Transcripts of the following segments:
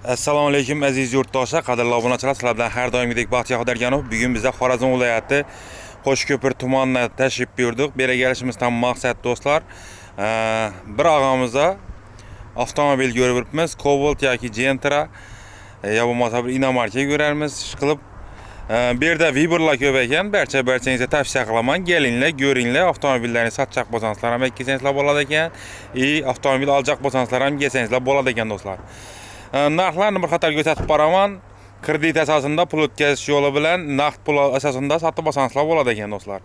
Assalomu alaykum aziz yurtdoshlar, qadrli obunachilar, sizlar bilan har doimgidek Baxtiyor Xudoyberganov. Bugun bizda Xorazm viloyati Qo'shko'pir tumanına tashrif buyurdik. Bu yerga kelishimizdan maqsad do'stlar, bir og'amizda avtomobil ko'rib yuribmiz. Cobalt yoki Gentra yo bo'lmasa bir inomarka ko'rarmiz. Ish qilib bu yerda viborlar ko'p ekan. Barchangizga tavsiya qilaman. Kelinglar, ko'ringlar. Avtomobillarni sotchaq bo'lsangizlar ham kelsangiz bo'ladi ekan. Avtomobil olajaq bo'lsangizlar ham kelsangiz bo'ladi ekan do'stlar. Narxlarni bir qator ko'rsatib boraman. Kredit asosida pul o'tkazish yo'li bilan naqd pul asosida sotib olsangizlar bo'ladi ekan do'stlar.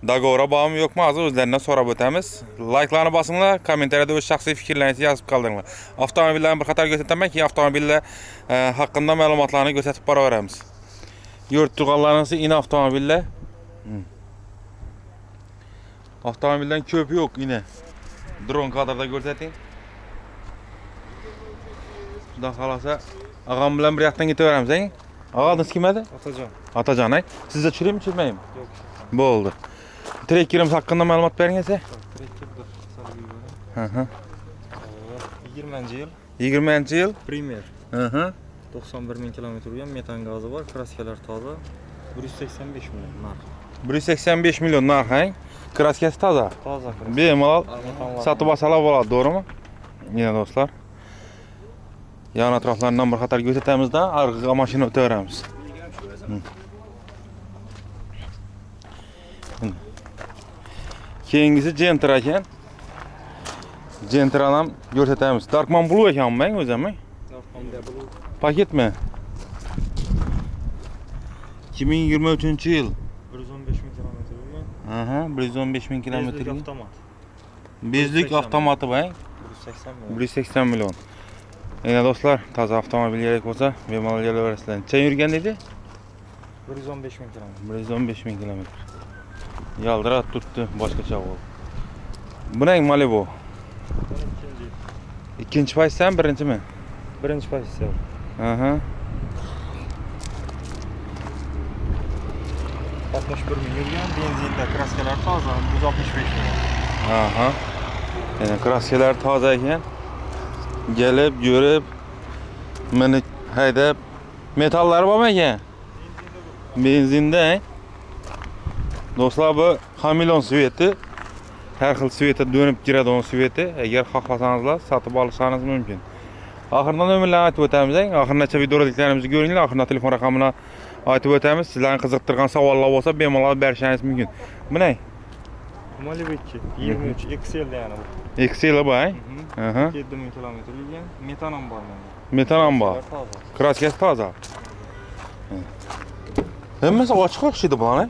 Dogovor bormi yo'qmi, hozir o'zlaridan so'rab o'tamiz. Like'larni bosinglar, kommentariyada o'z shaxsiy fikrlaringizni yozib qoldiringlar. Avtomobillarni bir qator ko'rsataman, keyin avtomobillar haqida ma'lumotlarni ko'rsatib boraveramiz. Yurt turganlarınızı yine avtomobiller. Avtomobilden köp yok yine. Drone kadar da göstereyim. Daha kalasa ağam bilen bir yaktan gidiyoruz he? Ağa adınız kim edi? Atacan. Atacan he? Siz de çürüyüm mü çürmeyeyim? Yok. Bu oldu. Trekkerimiz hakkında malumat veringizse? Trekkerdir. Hı hı. 20 yıl. 20 yıl. Premier. Hı hı. 91.000 kilometre uyuyan metan gazı var. Kraskeler taze. 185 milyon narx. 185 milyon narx he? Kraskesi taza. Taze kraske. Bemalol satıp alsalar bo'ladi, doğru mu? Yine dostlar. Yan atroflaridan bir qator ko'rsatamiz da arqiga mashina o'taveramiz. Keyingisi Gentra ekan. Gentra'ni ham ko'rsatamiz. Darkman Blue ekanmi o'zimi? Paket mi? 2023 yıl. 115.000 kilometre uyuyan. Aha, 115.000 kilometre. Bezlik avtomat. Bezlik avtomatı var. 180 milyon. 180 milyon. Yine dostlar, taze avtomobil gerek olsa bemalol kelaverasizlar. Necha yurgan dedi? 115.000 kilometre. 115.000 kilometre. Yaldirat turibdi, boshqacha bo'ldi. Bu nang Malibu? İkinci paysan, birinchimi? Birinchi pozitsiya. Aha. 61 ming yurgan, benzinda kraskeler taze. 165 milyon. Aha. Yani kraskeler taze ekan. Gelip, görüp, minib, haydab, metallari bormi ekan? Benzinde. Do'stlar, bu Hamilton sveti. Har xil svetga dönüp kiradigan sveti. Agar xohlasangizlar, sotib olishingiz mumkin. Oxirida nomerlarni aytib o'tamiz. Oxirgacha videoroliklarimizni ko'ringlar. Oxirida telefon raqamini aytib o'tamiz. Sizlarni qiziqtirgan savollar bo'lsa, bemalol berishingiz mumkin. Bu ne? Malibu 2, 23 XL yani bu. XL bu, he? Aha. 7000 kilometre uyuyan. Metan ham bor menda. Metan ham bor. Taze. Kraskasi toza. Hammasi ochiq o'xshaydi bular,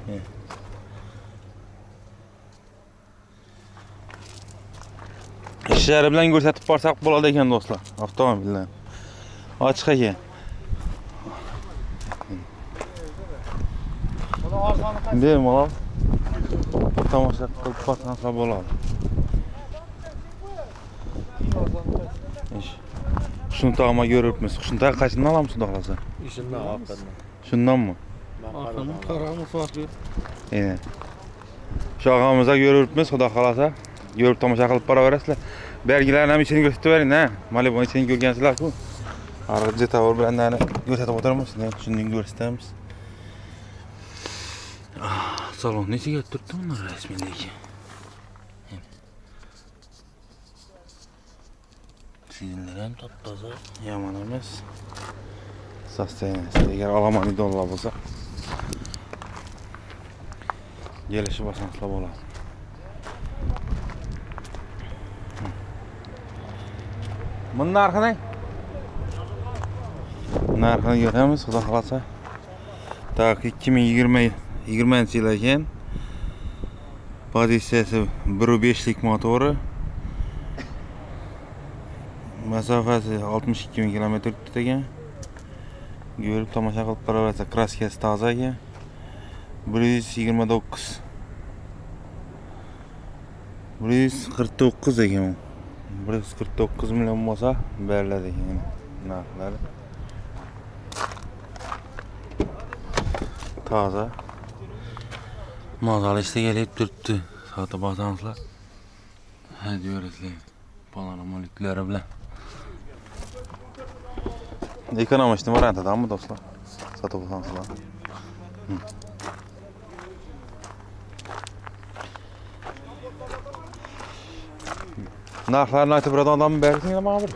he? İşleri bilan ko'rsatib borsak bo'ladi ekan do'stlar, avtomobillar. Ochiq ekan. Bemalol tomosha qilib borsangizlar bo'ladi. Shuni tog'ma ko'ribmiz. Shunda qachon olamiz xudo xolasa? Shundan oqirdan. Shundanmi? Oqirdan qarami farqi. Shu og'amizga ko'ribmiz, xudo xolasa. Ko'rib tomosha qilib boraverasizlar. Belgilarni ham ichini ko'rsatib bering, ha. Malibu ichini ko'rgansizlar-ku. Arqida tavor bilan ko'rsatib o'tiramiz, shundan ko'rsatamiz. Salon nechaga turibdi bunlar rasmiyligi? Sizinlar ham top-toza, yomon emas. Sosteniyasi, agar olaman idonlar bo'lsa, kelishib olsangizlar bo'ladi. Bunun narxi ne? Narxini ko'ramiz, xudo xolasa. Tak 2020 yil ekan. Pozitsiyasi 1.5lik motori. Masofasi 62.000 kilometr ekan. Ko'rib tomosha qilib boraversa, kraskasi toza ekan. 129. 149 ekan. 149 milyon bo'lsa, beriladi ekan narxlari. Toza. Mazal işte gelip turibdi. Sotib olsangizlar. Hadi ko'rasizlar. Panoramaliklari bilan. Ekonomishni variantidami do'stlar? Sotib olsanglar. Narxlarni aytib beradigan odamni bersinglar mana bir.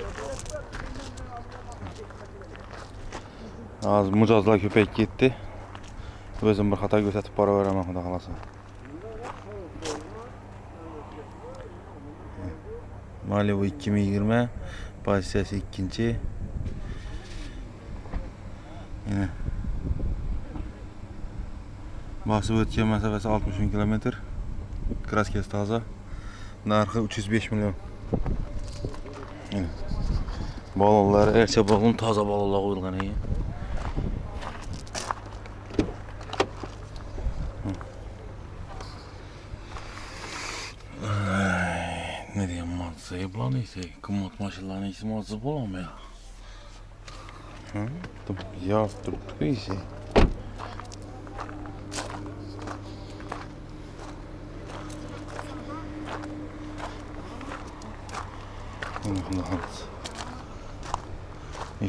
Hozir mijozlar ko'payib ketdi. O'zim bir xato ko'rsatib boraveraman, xudo xolasa. Malibu 2020 pozitsiyasi 2-chi. Yana bosib o'tgan masofasi 60 ming kilometr. Kraskasi toza. Narxi 305 million. Balolar, ercha balon toza balolar qo'yilgan ekan. Ne diyeyim mazza yapılanıysa, kımmat maşalarını ise mazza bulamıyor. Ya, durdu ki ise.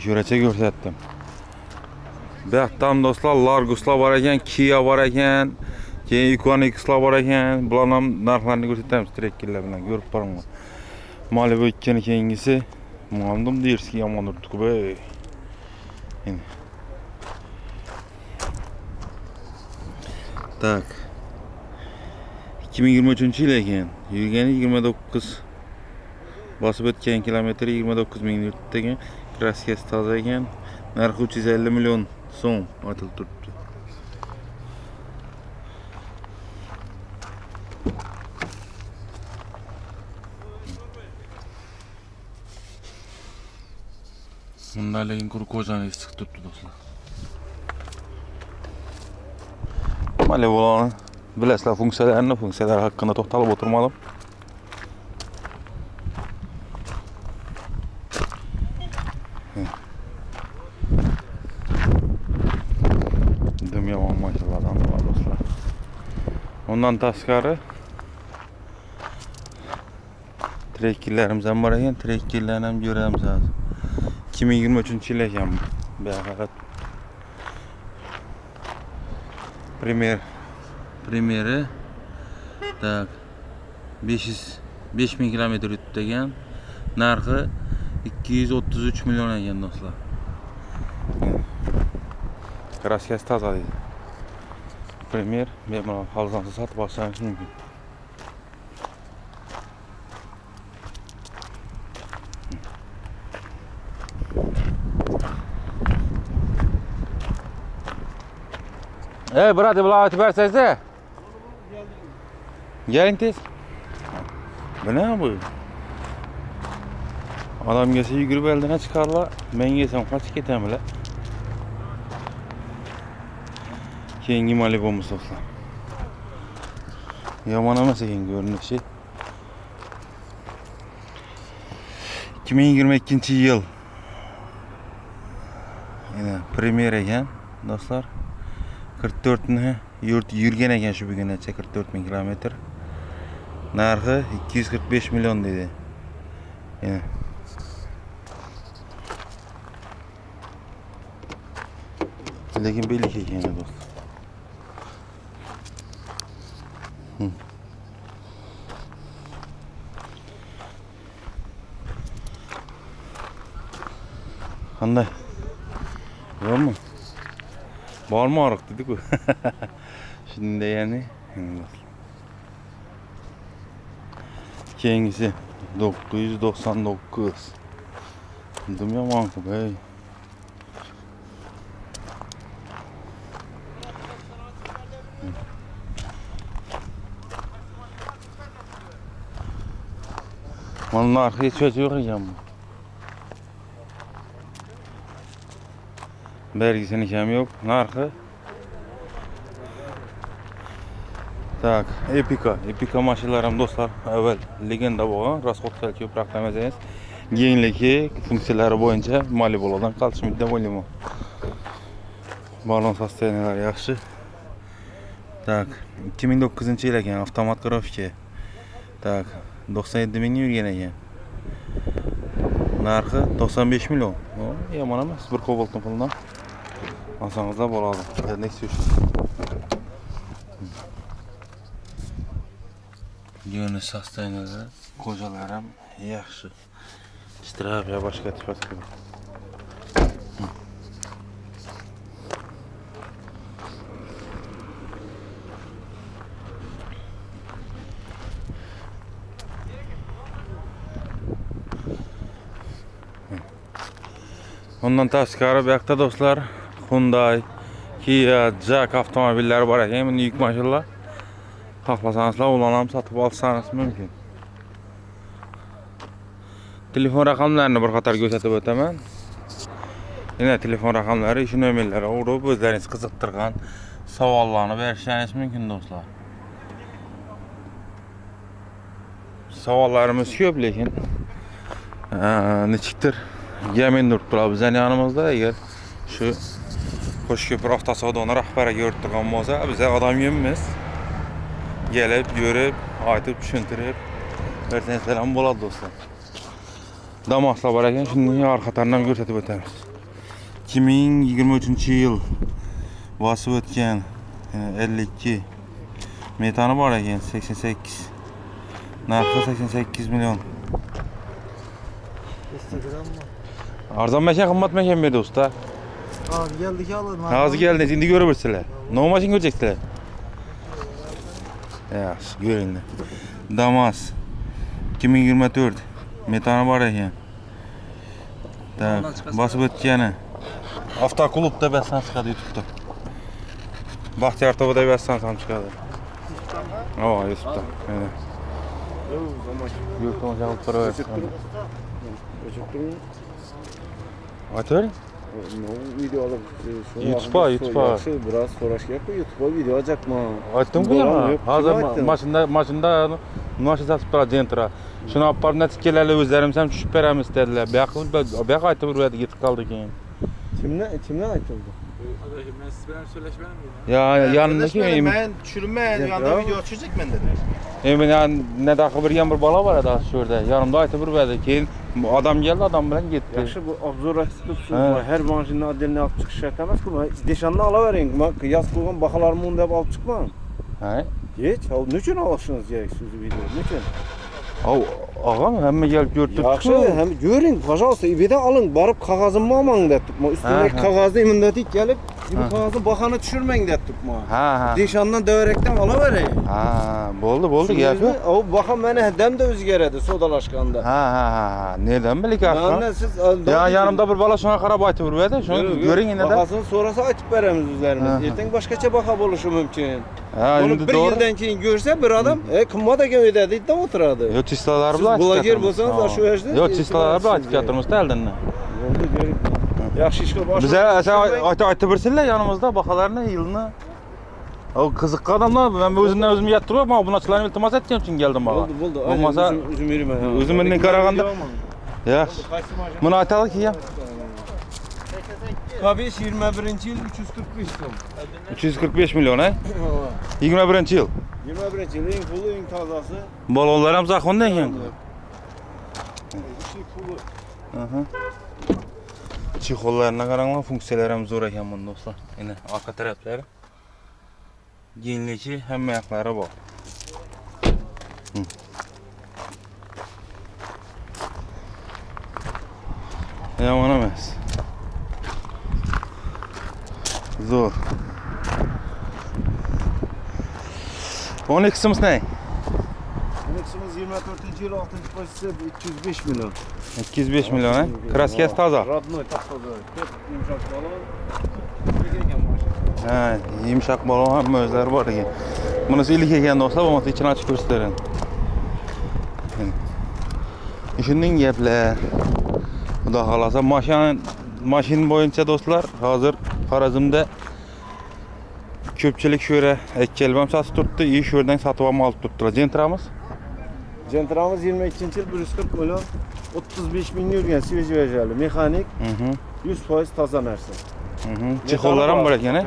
Şöyle gösterdim. Bəxtdan dostlar, Larguslar var ekan, Kia var ekan, keyin Iconix'lar var ekan. Bularning ham narxlarini ko'rsatamiz trekkerlar bilan ko'rib boringlar. Malibu 2'nin keyingisi Mandım deyirski yomon urdik be. Tak. 2023-yil ekan. Yurgani 29. Bosib o'tgan kilometri 29 ming yurtda ekan. Kraskasi toza ekan. Narxi 350 million so'm aytilib turibdi. Bundan lekin quruq ko'zani chiqib turibdi do'stlar. Mana bularni bilasizlar funksiyalar haqida to'xtalib o'tirmadim. Yomon mashinalardan bor do'stlar. Ondan tashqari trekkerlarimiz ham bor ekan, trekkerlarni ham ko'ramiz hozir. 2023-yil ekan bu. Buyoqqa Primeri tak 5000 kilometr yuribdi ekan. Narxi 233 million ekan do'stlar. Kraskasi toza deydi. Premier bemalol xalzonsiz sotib olsangiz mumkin. Brate, bular aytib bersangiz-da. Geling tez. Bu ne bu? Adam gelse yugurib eldan chiqarlar, men yesam qochib ketamlar. Keyingi Malibu'miz do'stlar. Yomon emas ekan ko'rinishi. 2022-yil. Yana Premier ekan do'stlar. 44 ni yurgan ekan shu bugungacha 44 ming kilometr. Narxi 245 million dedi. Yana lekin belki ekan do'stlar. Qanday? Yo'qmi? Bormi oriq dedi-ku. Shunda ya'ni. Keyingisi 999. Nima yomon-ku ey. Mana narxi hech yo'q ekan bu. Belgisini ham yo'q, narxi. Tak, Epica mashinalar ham do'stlar, avval legenda bo'lgan, rasxodlar ko'proq emas. Yengligi, funksiyalari bo'yicha Malibu'lardan qolishmaydi deb o'ylayman. Balon sosteniyalari yaxshi. Tak, 2009-yil ekan, avtomat grafika. Tak, 97 ming yurgan ekan. Narxi 95 million. Yaman emas, bir kobaltın pulundan alsanızda bo'ladi. Ne istiyorsun? Yönü sastayınızı kocalarım yaxşı. Strabiya başka tifat gibi. Ondan tashqari bu yoqda do'stlar Hyundai, Kia, Jack avtomobillari bor ekan. Buni yuk mashinalar. Xohlasanızlar ularni ham sotib olsangiz mumkin. Telefon raqamlarini bir qator ko'rsatib o'taman. Yana telefon raqamlari, ish nomerlari urib o'zlaringiz qiziqtirgan savollarni berishingiz mumkin do'stlar. Savollarimiz ko'p, lekin nechikdir Yamin turib turadi bizning yonimizda. Agar shu Qo'shko'pir avtosavdoni rahbariga o'rtgan bo'lsa, biz odam yemimiz. Gelip, görüp, aytıp, tushuntirib bersangiz ham bo'ladi do'stlar. Damaslar bor ekan, shuni arqadan ko'rsatib o'tamiz. 2023-yil bosib o'tgan 52 metani bor ekan, 88. Narxi 88 million. Arzon mekan, qimmat mekan berdi usta. Hozir keldik alalım. Hozir geldiniz, endi ko'raversizlar. Nima mashin ko'receksizlar? Yaxshi, ko'ringlar. Damas 2024 metani bor ekan. Tak, bosib o'tgani. Avtoklubda bassan chiqadi YouTube'da. Baxtiyor Tovada bassan ham chiqadi. O, YouTube'da. Mana. YouTube'da javob beraversin. Aytavering. Video alıp YouTube'a. Biraz soraş yapıyor. YouTube'a video açacakma. Aytdim-ku ya. Hozir mashinda noshi satib turadi Gentra. Shuni olib borib natikalarni o'zlarimiz ham tushib beramiz dedilar. Bu yoqqa aytib berdi, yetib qoldi keyin. Kimden aytıldı? Arkadaşım ben siz benim söyleşmenim mi? Ya yanındaki Ben çürüme yanında video çözecek ben dedim. Emin ne dakika bir bala var da şurada. Yanımda aytib berdi. Keyin adam geldi, adam bilan ketdi. Yaxşı bu obzor açtıqsınız. Her manjinin adını alıp çıkış şart emas ki. Deşanını alıverin. Kıyas koygan bakalarımı onu da alıp çıkmam. He? Geç. Nüçün alırsınız gerek sözü video? Nüçün? Ağam hamma gelip gördük. Yaxşı hem görün. Pожалуйста, bir de alın. Barıp kağızımı almayın da tutma. Üstündeki kağızda imindati gelip bu kağızın bakanı düşürmeyin de tutma. Ha. Deşandan döverekten alıverin. Ha, oldu geldi. O bakan beni hem de özgeredi sodalaşkanda. Ha. Nereden bilik aslında? Yani siz Ya yanımda bir bala şuna qarab aytib berdi. Şunu görün yine de. Bakasını sonrası aytib beremiz üzerimiz. Erten başkaça baka buluşu mümkün. Ha, Bunu indi bir doğru. yıldan keyin görse bir adam, kımma da ödedi de oturadı. Yo, tislalar bilan Siz bloger bolsanız aşı yaşda. Yo, tislalar bilan aytib keltirmiz-da eldan. Oldu görüp. Yaxşı iş qilib. Bize sen aytib bersinlar yanımızda bakalarını, yılını. O qiziqqan adamlar, ben özümden yatırıyorum ama bunachilarni iltimos etgan uchun geldim bana. Oldu. Olmasa üzüm yürüme. özümden qaraganda. Yaxshi. Buni aytaylik ki ya. Kabiş 21. yıl 345 so'm. 345 milyon he? 21 yıl. 21. yıl eng pulu eng tozasi. Balonlar ham zaxondan ekan. İşi pulu. Chexollarına qaranglar, funksiyalari ham zo'r ekan bunda do'stlar. Mana orqa taraflari. Gengligi hamma yoqlari bor. Yomon emas. Zo'r. 12'simiz ne? Neximiz 24. yıl 6. pozisiya 205 milyon. 205 milyon he? Kraskasi toza. Родной taptoza. Hep yumuşak balon. Ha, yumshoq balon ham o'zlari bor ekan. Bunisi ilik ekan do'stlar, bo'lmasa ichini ochib ko'rsataman. Shundan gaplar. Xudo xolasa mashin bo'yicha do'stlar, hozir Xorazmda ko'pchilik shu yerga ekkelbam sotib turibdi, shu yerdan sotib olib turibdilar. Gentramiz. Gentramiz 22. yıl 140 milyon. 35 bin yurgen свежий vejali, mekanik. 100% toza narsa. Chexollar ham bor ekan, he?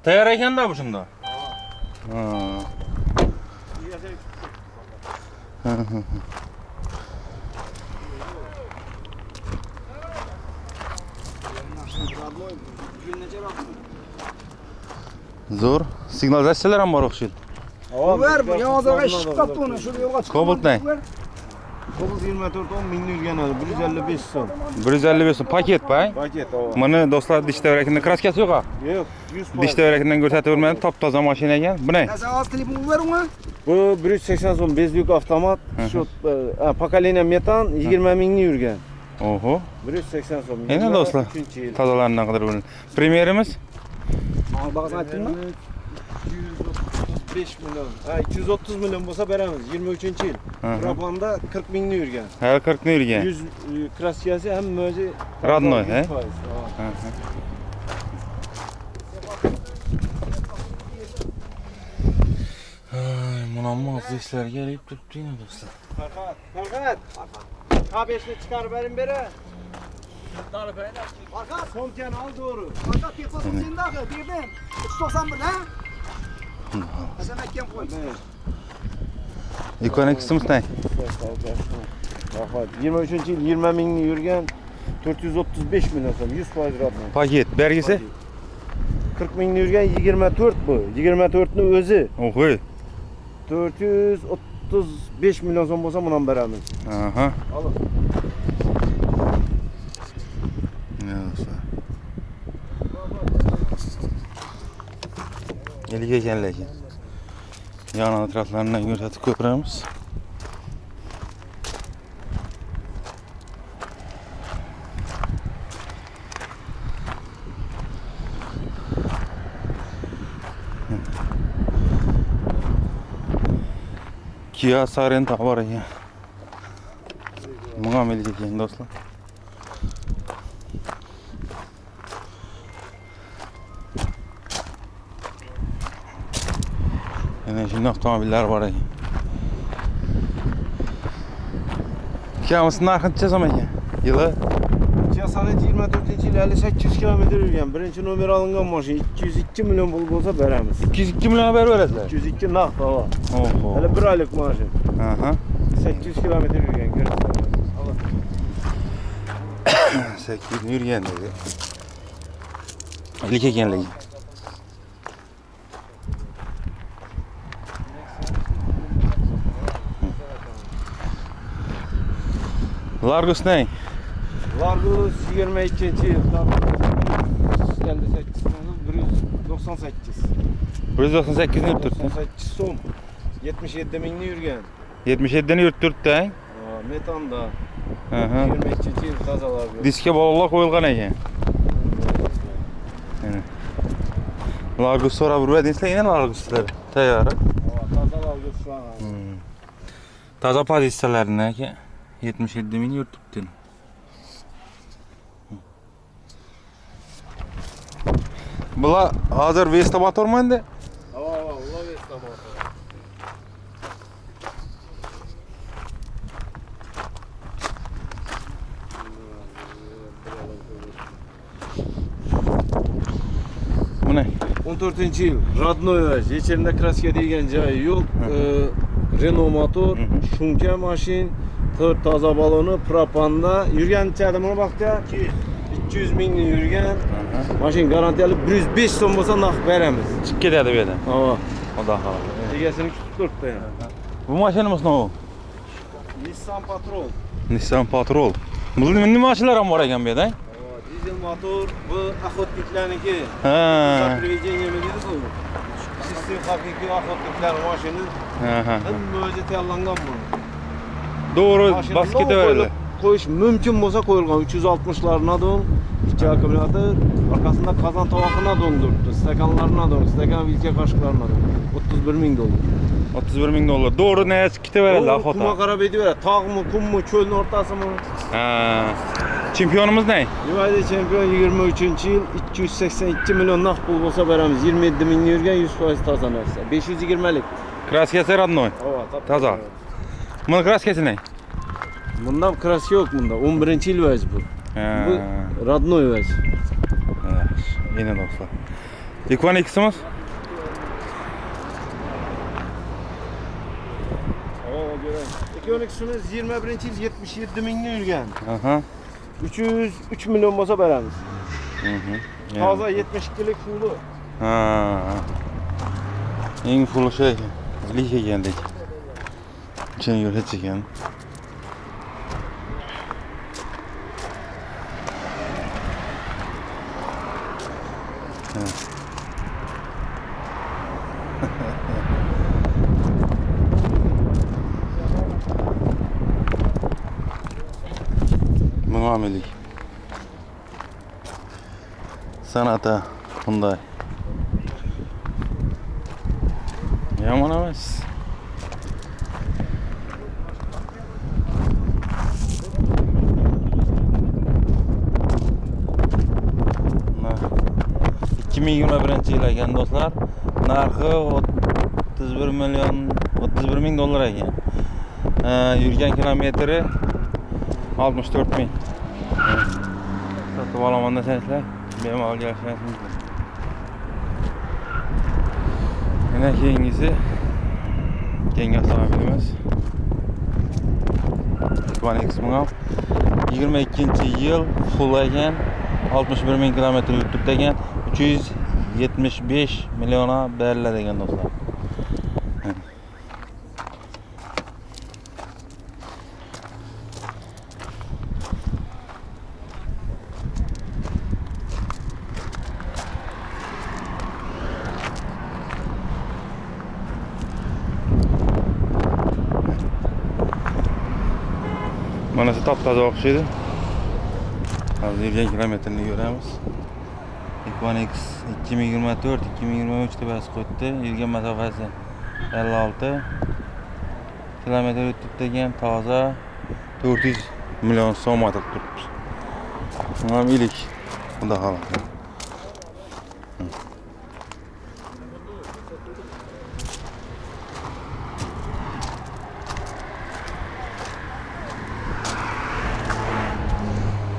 Tayyor ekanda bu shunda. Zo'r. Signalizatsiyalar ham bor o'xshaydi. Ver bu yamazaga ışık kaptı onu. Şuraya yola çık. Cobalt ne? 924 10 ming yurgan hali 155 so'm. 155 so'm paket pay. Paket ava. Mana do'stlar dish davrakining kraskasi yo'q-a? Yo'q, 100%. Dish davrakidan ko'rsatavermadi, top-toza mashina ekan. Bu ne? Ya sen az telefonu ver ona. Bu 180 so'm bezlik avtomat. Shu pokoleniya metan 20 mingni yurgan. Oho. 180 so'm. Endi do'stlar, 3-yil. tozalaridan qidirib o'rin. Premyerimiz Al bagasını ettin mi? 235 milyon. Ha 230 milyon bo'lsa beramiz 23-yil. Propanda 40 mingni yurgan. har 40 ni yurgan. 100 kraskasi ham o'zi Родной, he? Ay, munammoz ishlarga kelib turibdi yana do'stlar. Farhat. K5'ni çıkarıp verin beri. Fakat Somken al doğru. fakat telefonu senin de akı. Birden. 391 ha? Sen kim koy? Ekonomistimiz ne? Farhat 23-yil 20 mingni yurgan 435 milyon so'm 100% radno. Paket, belgisi? 40 mingni yurgan 24 bu. 24'ni o'zi Oho. 435 milyon so'm bo'lsa bundan beramiz. Aha. Alın. Ne do'stlar? Eliga ekan lekin. Yan atroflaridan ko'rsatib ko'piramiz. Kia Sorento bor ekan. Bunga eliga ekan do'stlar. Yana shunday avtomobillar bor ekan. Kamisi narxini chizam ekan. Yili Kia Sorento 24-yil 58 kilometr yurgan. Birinchi nomer olingan mashina 202 milyon pul bo'lsa beramiz. 202 million berib berasizlar. 202 naqd havo. Oho. Hali 1 oylik mashina. Aha. 800 kilometr yurgan. Ko'rsatamiz. 8 yurgan dedi. Ilik ekanligi. Largus ne? Largus 22-yil. Geldi 8 198. 198 ni turibdi. 98 so'm. 77 mingni yurgan. 77 ni yurib turibdi. Metanda. Aha. 22-yil tozalar. Diskga bolalar qo'yilgan ekan. Mana. Largus so'rab urmadingizlar, yana Larguslar tayyor. Tozalar yo'qsa. Toza pozitsiyalarni aka 77 ming yurtibdi. Bular hozir Vesta motormi endi? Ular Vesta motor. Buni 14-yil Radnoy vaj. Yechimda kraska degan joyi yo'q. Renault motor, shumka mashin, 4 toza baloni, propanda yurgan chadi buni vaqtda 200 mingni yurgan. Mashin garantiyali 105 so'm bo'lsa naqd beramiz. chiqib ketadi bu yerdan. Havo. Xudo xohlasa. Egasini kutib turibdi endi. Bu mashinamiz nima? Nissan Patrol. Nissan Patrol. Bunday nima mashinalar ham bor ekan bu yerda? Dizel motor, bu охотникlarniki. Ha. Zaprivedение mi dedi bu? Sistem haqiqiy охотникlar mashini. Aha. Hamma o'zi tayyorlangan bu. Doğru Mashina bas nov ketaveradi. qo'yish mumkin bo'lsa qo'yilgan 360'lar nadon, 2 akkumulyator, orqasida qozon tovoqini donduribdi, stakanlarni don, stakan vilka qoshiqlarni don. 31 ming dollar. 31 ming dollar. Doğru ne ketaveradi Kuma ahota. qarab ediveradi. Tog'mi, kummi, cho'lning o'rtasimi? Ha. Chempionimiz ne? Yuvayda chempion 23-yil 282 million naqd pul bo'lsa beramiz. 27 mingni yurgan 100% toza narsa. 520lik. Kraskasi Родной. Toza. Bunun kraskasi ne? Bundan kraska yo'q bunda. 11-yil vaj bu. Ha. Bu Radnoy vaj. Yine dostlar. Ikon X'imiz? 212'simiz 21-yil 77 mingni yurgan. Aha. 303 milyon bo'lsa beramiz. Yani. Toza 72lik pulu. Ha. Eng full şey, lik ekanlik. Chin yo'l hech ekan. Muamilik. Sanata Hyundai. Yomon emas. Mana 2021 yil ekan do'stlar. Narxi 31 million 31 ming dollar ekan. Yurgan kilometri 64 ming. Sotib olaman desangizlar, bemalol kelishingiz mumkin. Yana keyingisi keyingi avtomobilimiz X 22-yil full ekan, 61 ming kilometr yuribdi ekan, 375 million beriladi degan do'stlar. Manası taptaza o'xshaydi. Hozir yurgan kilometrini ko'ramiz. X 2024-2023 deb yozib qo'yibdi. Yurgan masofasi 56 kilometr o'tib degan, toza 400 million so'm otib turibdi. Mana ilik. Xudo xolasa.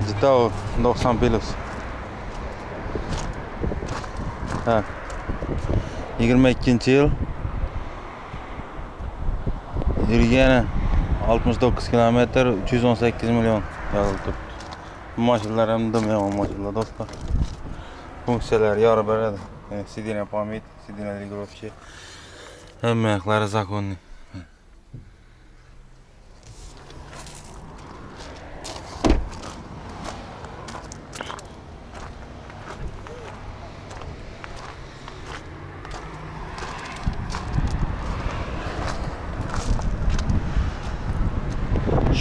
Jitao 90 plus. Ha. 22-yil. Yurgani 69 kilometr, 318 million yozilib turibdi. Bu mashinalar ham yomon mashinalar do'stlar. Funksiyalar yorib beradi. Sidina pamyat, sidina регулировки. Hamma yoqlari zakonniy.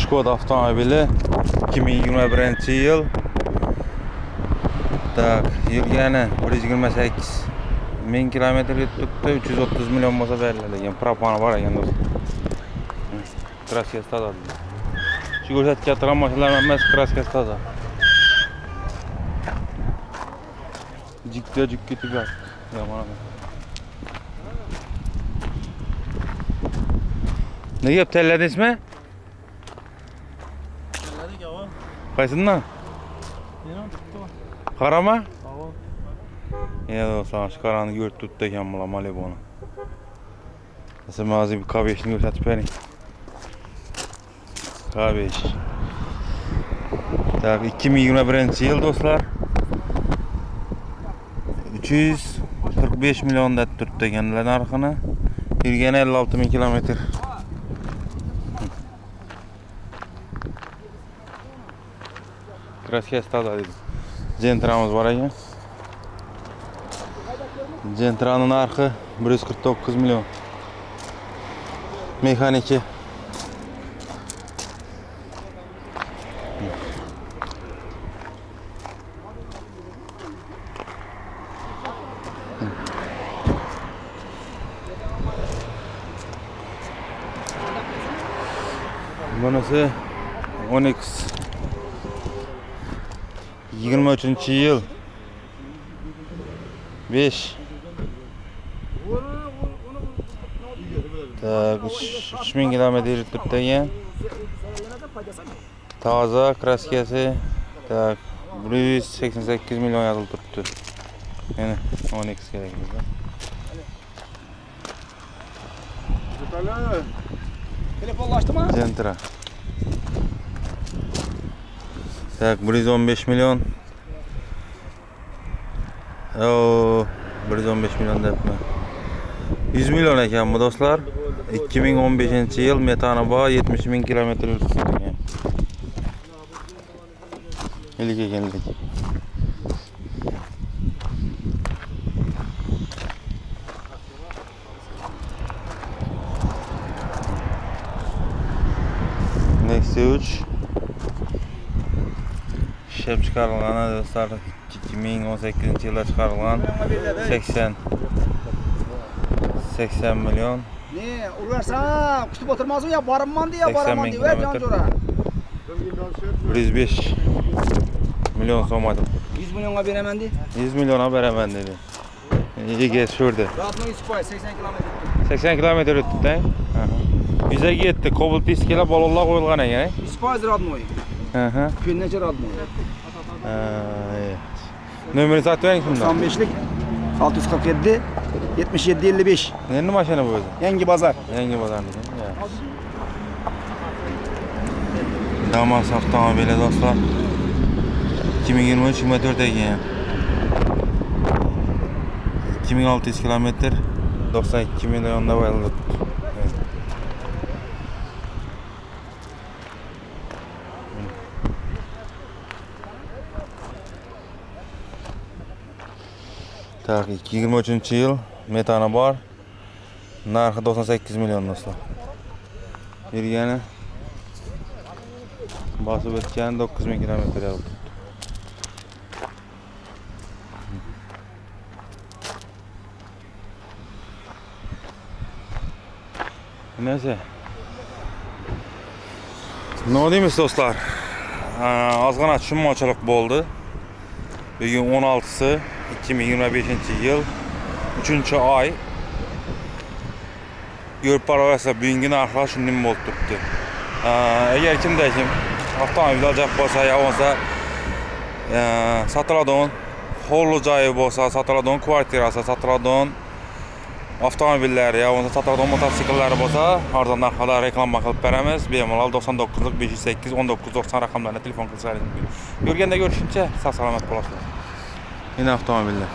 Skoda avtomobili 2021-yil. Tak, yurgani 128 ming kilometr yuribdi, 330 million bo'lsa beriladi degan propani bor ekan do'stlar. Kraskasi toza. Shu ko'rsatgan mashinalar emas, kraskasi toza. Jikka ketib yotdi. Yomon emas. Nega tanladingizmi? Qaysidan? Qarama? Ya do'stlar, shu qarani ko'rib turibdi ekan bular Maliboni. Mesela hozir bir K5 ni ko'rsatib bering. K5. Tak, 2021-yil do'stlar. 345 million deb turibdi ekanlar narxini. Yurgani 56 ming kilometr. Kraskasi toza dedi. Gentra'miz bor ekan. Gentra'ning narxi 149 million. Mexaniki. Bunisi Onyx 23-yil 5 tak 3000 kilometr yuribdi ekan. Toza kraskasi tak 188 million yozilib turibdi. Mana Onyx kerak bizga. Telefonlaşdımı? Gentra. Tak 115 milyon. Oo, 115 milyon depmi. 100 milyon ekan bu do'stlar. 2015-yil metani bor 70 ming kilometr yurib ketgan. Ilik ekanlik. Nexia 3 ishlab chiqarilgan do'stlar 2018-yilda chiqarilgan 80 milyon. Ne, uğrarsam kutub oturmazım ya barınman diye 80 barınman bin diye ver can kilometre. jora. 105 milyon so'm aytib. 100 milyona veremem di. 100 milyona beraman dedi. Ege şurada. Radno ispay 80 kilometre. 80 kilometr o'tdi-da. Yuzaga yetdi. Cobalt disklar balolar qo'yilgan ekan. İspay radnoy. Aha. Künlece radnoy. Evet. Numarasini aytib bering shunda. 95'lik 647 77 55. Endi mashina bu o'zi. Yangi bazar. Yangi bozorniki. Damas avtomobili do'stlar. 2023-24 ekan. 2600 kilometr 92 milyonda qo'yildi. Tak 2023-yil metani bor. Narxi 98 milyon do'stlar. Yurgani bosib o'tgan 9000 kilometr yo'l. Neyse. Ne deymiz do'stlar? Ozgina tushunmovchilik bo'ldi. Bugun 16-si 2025-yil 3-oy. Ko'rib qarasa bugungi narxlar shunday bo'lib turibdi. Agar kimda kim avtomobil olacak bo'lsa, yo bo'lsa sotiladigan hovli joyi bo'lsa, sotiladigan kvartirasi, sotiladigan avtomobillar yo bo'lsa sotiladigan motosikllar bo'lsa, arzon narxlarda reklama qilib beramiz. Bemalol 99 508 1990 raqamlarga telefon qilsangiz mumkin. Ko'rganda ko'rishuncha sog' salomat bo'lasizlar. Yine avtomobiller.